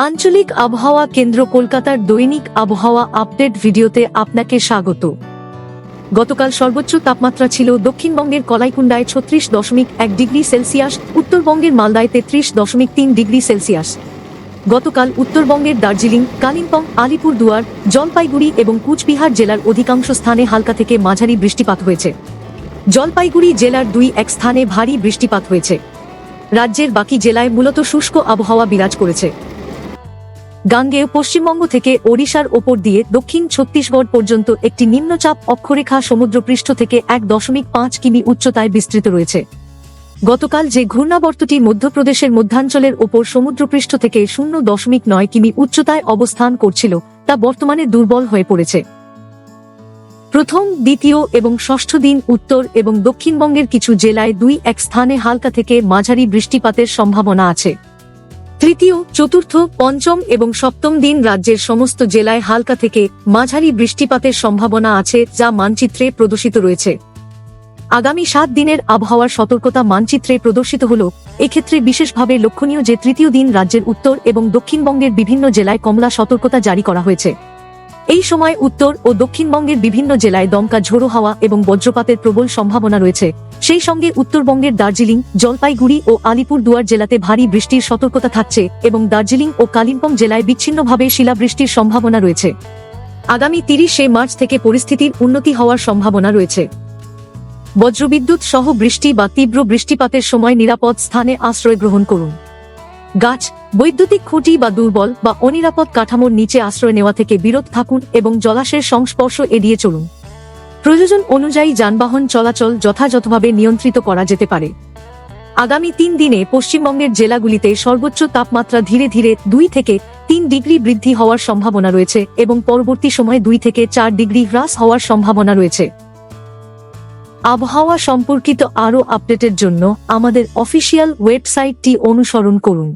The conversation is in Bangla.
আঞ্চলিক আবহাওয়া কেন্দ্র কলকাতার দৈনিক আবহাওয়া আপডেট ভিডিওতে আপনাকে স্বাগত। গতকাল সর্বোচ্চ তাপমাত্রা ছিল দক্ষিণবঙ্গের কলাইকুণ্ডায় 36.1 ডিগ্রি সেলসিয়াস, উত্তরবঙ্গের মালদায় 33.3 ডিগ্রি সেলসিয়াস। গতকাল উত্তরবঙ্গের দার্জিলিং, কালিম্পং, আলিপুরদুয়ার, জলপাইগুড়ি এবং কুচবিহার জেলার অধিকাংশ স্থানে হালকা থেকে মাঝারি বৃষ্টিপাত হয়েছে। জলপাইগুড়ি জেলার 2-1 স্থানে ভারী বৃষ্টিপাত হয়েছে। রাজ্যের বাকি জেলায় মূলত শুষ্ক আবহাওয়া বিরাজ করেছে। গাঙ্গেয় পশ্চিমবঙ্গ থেকে ওড়িশার ওপর দিয়ে দক্ষিণ ছত্তিশগড় পর্যন্ত একটি নিম্নচাপ অক্ষরেখা সমুদ্রপৃষ্ঠ থেকে 1.5 কিমি উচ্চতায় বিস্তৃত রয়েছে। গতকাল যে ঘূর্ণাবর্তটি মধ্যপ্রদেশের মধ্যাঞ্চলের ওপর সমুদ্রপৃষ্ঠ থেকে 0.9 কিমি উচ্চতায় অবস্থান করছিল, তা বর্তমানে দুর্বল হয়ে পড়েছে। প্রথম, দ্বিতীয় এবং ষষ্ঠ দিন উত্তর এবং দক্ষিণবঙ্গের কিছু জেলায় 2-1 স্থানে হালকা থেকে মাঝারি বৃষ্টিপাতের সম্ভাবনা আছে। তৃতীয়, চতুর্থ, পঞ্চম এবং সপ্তম দিন রাজ্যের সমস্ত জেলায় হালকা থেকে মাঝারি বৃষ্টিপাতের সম্ভাবনা আছে, যা মানচিত্রে প্রদর্শিত রয়েছে। আগামী 7 দিনের আবহাওয়ার সতর্কতা মানচিত্রে প্রদর্শিত হল। এক্ষেত্রে বিশেষভাবে লক্ষণীয় যে তৃতীয় দিন রাজ্যের উত্তর এবং দক্ষিণবঙ্গের বিভিন্ন জেলায় কমলা সতর্কতা জারি করা হয়েছে। এই সময় উত্তর ও দক্ষিণবঙ্গের বিভিন্ন জেলায় দমকা ঝোড়ো হাওয়া এবং বজ্রপাতের প্রবল সম্ভাবনা রয়েছে। সেই সঙ্গে উত্তরবঙ্গের দার্জিলিং, জলপাইগুড়ি ও আলিপুরদুয়ার জেলাতে ভারী বৃষ্টির সতর্কতা থাকছে এবং দার্জিলিং ও কালিম্পং জেলায় বিচ্ছিন্নভাবে শিলাবৃষ্টির সম্ভাবনা রয়েছে। আগামী 30 মার্চ থেকে পরিস্থিতির উন্নতি হওয়ার সম্ভাবনা রয়েছে। বজ্রবিদ্যুৎ সহ বৃষ্টি বা তীব্র বৃষ্টিপাতের সময় নিরাপদ স্থানে আশ্রয় গ্রহণ করুন। গাছ, বৈদ্যুতিক খুঁটি বা দুর্বল বা অনিরাপদ কাঠামোর নিচে আশ্রয় নেওয়া থেকে বিরত থাকুন এবং জলাশয়ের সংস্পর্শ এড়িয়ে চলুন। প্রয়োজন অনুযায়ী যানবাহন চলাচল যথাযথভাবে নিয়ন্ত্রিত করা যেতে পারে। আগামী 3 দিনে পশ্চিমবঙ্গের জেলাগুলিতে সর্বোচ্চ তাপমাত্রা ধীরে ধীরে 2 থেকে 3 ডিগ্রি বৃদ্ধি হওয়ার সম্ভাবনা রয়েছে এবং পরবর্তী সময়ে 2 থেকে 4 ডিগ্রি হ্রাস হওয়ার সম্ভাবনা রয়েছে। আবহাওয়া সম্পর্কিত আরও আপডেটের জন্য আমাদের অফিসিয়াল ওয়েবসাইটটি অনুসরণ করুন।